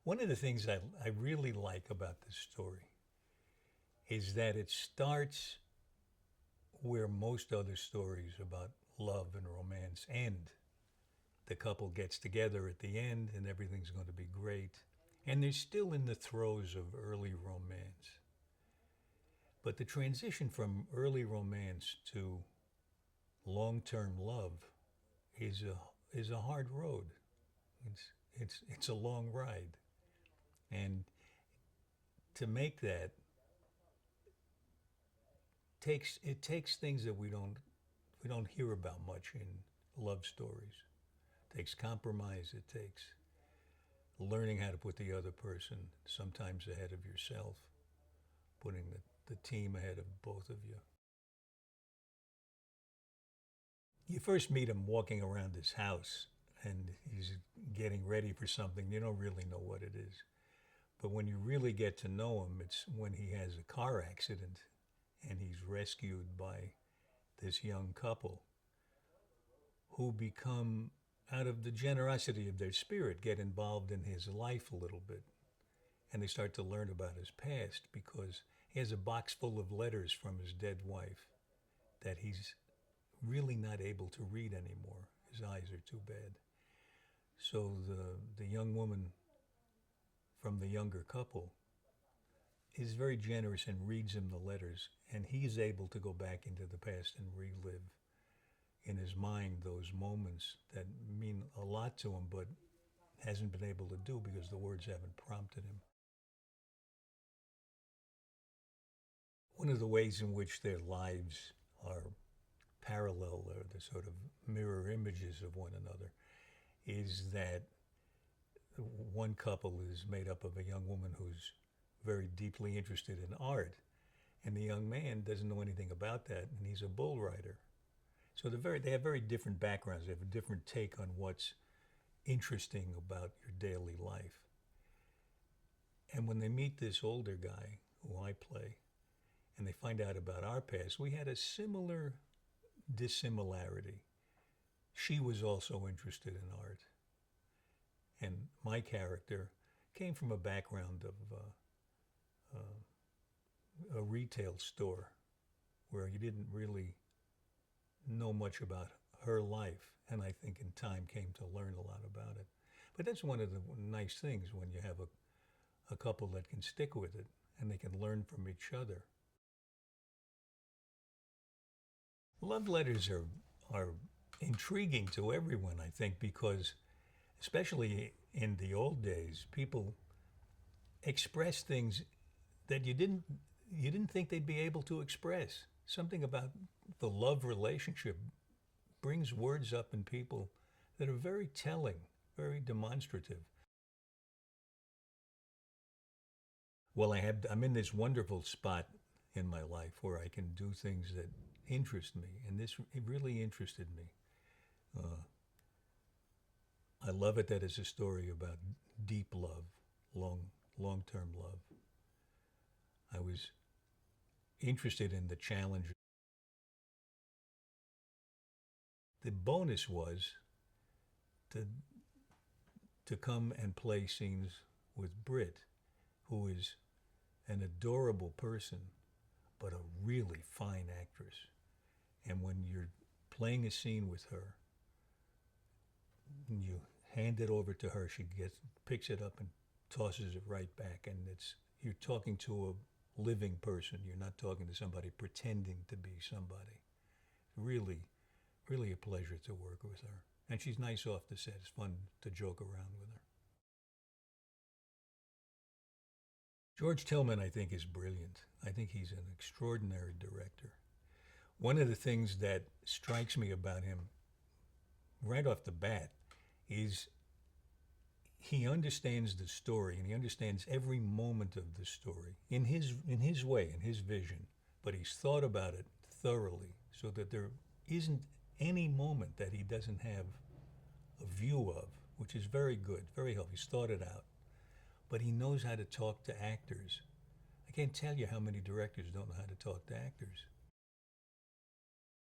One of the things I really like about this story is that it starts where most other stories about love and romance end. The couple gets together at the end and everything's going to be great. And they're still in the throes of early romance. But the transition from early romance to long-term love is a hard road. It's a long ride. And to make that takes things that we don't hear about much in love stories. It takes compromise. It takes learning how to put the other person sometimes ahead of yourself, putting the team ahead of both of you. You first meet him walking around his house and he's getting ready for something. You don't really know what it is. But when you really get to know him, it's when he has a car accident and he's rescued by this young couple who become, out of the generosity of their spirit, get involved in his life a little bit. And they start to learn about his past because he has a box full of letters from his dead wife that he's really not able to read anymore. His eyes are too bad. So the young woman from the younger couple is very generous and reads him the letters, and he's able to go back into the past and relive in his mind those moments that mean a lot to him, but hasn't been able to do because the words haven't prompted him. One of the ways in which their lives are parallel, or the sort of mirror images of one another, is that one couple is made up of a young woman who's very deeply interested in art, and the young man doesn't know anything about that, and he's a bull rider. So they have very different backgrounds. They have a different take on what's interesting about your daily life. And when they meet this older guy, who I play, and they find out about our past, we had a similar dissimilarity. She was also interested in art. And my character came from a background of a retail store where you didn't really know much about her life. And I think in time came to learn a lot about it. But that's one of the nice things when you have a couple that can stick with it and they can learn from each other. Love letters are intriguing to everyone, I think, because especially in the old days, people expressed things that you didn't think they'd be able to express. Something about the love relationship brings words up in people that are very telling, very demonstrative. Well, I'm in this wonderful spot in my life where I can do things that interest me, and it really interested me. I love it that it's a story about deep love, long-term love. I was interested in the challenge. The bonus was to to come and play scenes with Britt, who is an adorable person, but a really fine actress. And when you're playing a scene with her, you hand it over to her, she picks it up and tosses it right back, and you're talking to a living person. You're not talking to somebody pretending to be somebody. Really, really a pleasure to work with her. And she's nice off the set. It's fun to joke around with her. George Tillman, I think, is brilliant. I think he's an extraordinary director. One of the things that strikes me about him right off the bat is he understands the story and he understands every moment of the story in his way, in his vision, but he's thought about it thoroughly so that there isn't any moment that he doesn't have a view of, which is very good, very helpful. He's thought it out. But he knows how to talk to actors. I can't tell you how many directors don't know how to talk to actors.